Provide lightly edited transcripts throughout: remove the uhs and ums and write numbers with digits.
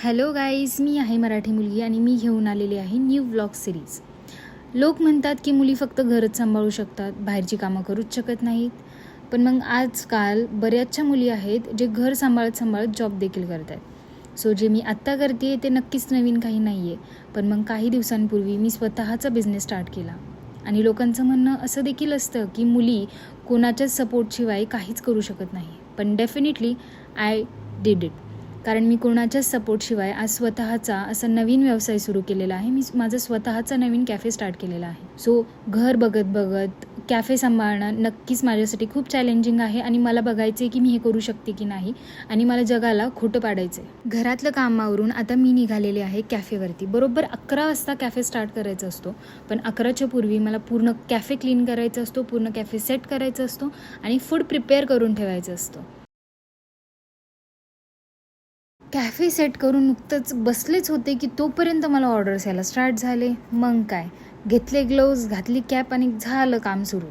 Hello guys, मी आहे मराठी मुलगी आणि मी घेऊन आलेली आहे न्यू व्लॉग सिरीज. लोक म्हणतात की मुली फक्त घरच सांभाळू शकतात, बाहेरची कामं करूच शकत नाहीत. पण मग आजकाल बऱ्याचशा मुली आहेत जे घर सांभाळत जॉब देखील करत आहेत. सो जे मी आत्ता करते ते नक्कीच नवीन काही नाही आहे. पण मग काही दिवसांपूर्वी मी स्वतःचा बिझनेस स्टार्ट केला. आणि लोकांचं म्हणणं असं देखील असतं की मुली कोणाच्याच सपोर्टशिवाय काहीच करू शकत नाही. पण डेफिनेटली आय डिड इट. कारण मी कोणाच्याच सपोर्टशिवाय आज स्वतःचा असा नवीन व्यवसाय सुरू केलेला आहे. मी माझं स्वतःचा नवीन कॅफे स्टार्ट केलेला आहे. सो घर बघत बघत कॅफे सांभाळणं नक्कीच माझ्यासाठी खूप चॅलेंजिंग आहे आणि मला बघायचं आहे की मी हे करू शकते की नाही आणि मला जगाला खोटं पाडायचं आहे. घरातलं कामावरून आता मी निघालेले आहे कॅफेवरती. बरोबर 11 वाजता कॅफे स्टार्ट करायचा असतो, पण 11च्या पूर्वी मला पूर्ण कॅफे क्लीन करायचा असतो, पूर्ण कॅफे सेट करायचा असतो आणि फूड प्रिपेअर करून ठेवायचं असतं. कॅफे सेट करून नुकतंच बसलेच होते की तोपर्यंत मला ऑर्डर्स यायला स्टार्ट झाले. मग काय, घेतले ग्लोव्ज, घातली कॅप आणि झालं काम सुरू.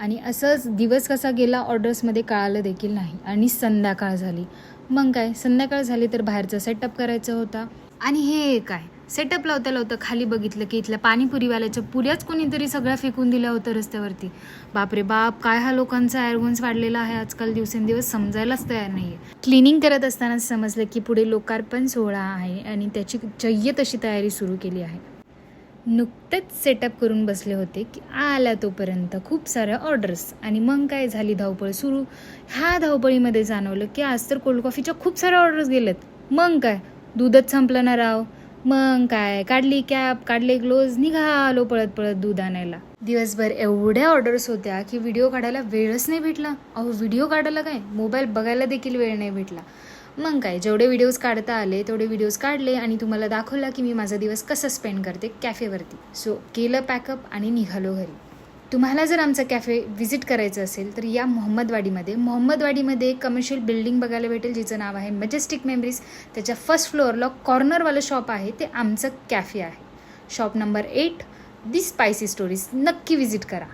आणि असंच दिवस कसा गेला ऑर्डर्समध्ये कळालं देखील नाही. आणि संध्याकाळ झाली. मग काय, संध्याकाळ झाली तर बाहेरचा सेटअप करायचा होता. आणि हे काय, सेटअप लावता लावता खाली बघितलं की इथल्या पाणीपुरीवाल्याच्या पुऱ्याच कोणीतरी सगळ्या फेकून दिल्या होत्या रस्त्यावरती. बापरे बाप, काय हा लोकांचा ॲरगोन्स वाढलेला आहे आजकाल, दिवसेंदिवस समजायलाच तयार नाही आहे. क्लिनिंग करत असतानाच समजलं की पुढे लोकार्पण सोहळा आहे आणि त्याची जय्यत अशी तयारी सुरू केली आहे. नुकतेच सेटअप करून बसले होते की आला तोपर्यंत खूप साऱ्या ऑर्डर्स. आणि मग काय, झाली धावपळ सुरू. ह्या धावपळीमध्ये जाणवलं की आज तर कोल्ड कॉफीच्या खूप साऱ्या ऑर्डर्स गेलेत. मग काय, दूधच संपलं ना राव. मग काय, काढली कॅप, काढले ग्लोव्ज, निघालो पळत पळत दूध आणायला. दिवसभर एवढ्या ऑर्डर्स होत्या की व्हिडिओ काढायला वेळच नाही भेटला. व्हिडिओ काढायला काय, मोबाईल बघायला देखील वेळ नाही भेटला. मग काय, जेवढे व्हिडिओज काढता आले तेवढे व्हिडिओज काढले आणि तुम्हाला दाखवला की मी माझा दिवस कसा स्पेंड करते कॅफेवरती. सो केलं पॅकअप आणि निघालो घरी. तुम्हाला जर आमचा कॅफे व्हिजिट करायचं असेल तर या मोहम्मदवाडीमध्ये एक कमर्शियल बिल्डिंग बघायला भेटेल जिचं नाव आहे मजेस्टिक मेमरीज. त्याच्या फर्स्ट फ्लोअरला कॉर्नरवालं शॉप आहे, ते आमचं कॅफे आहे. शॉप नंबर 8, दी स्पायसी स्टोरीज. नक्की व्हिजिट करा.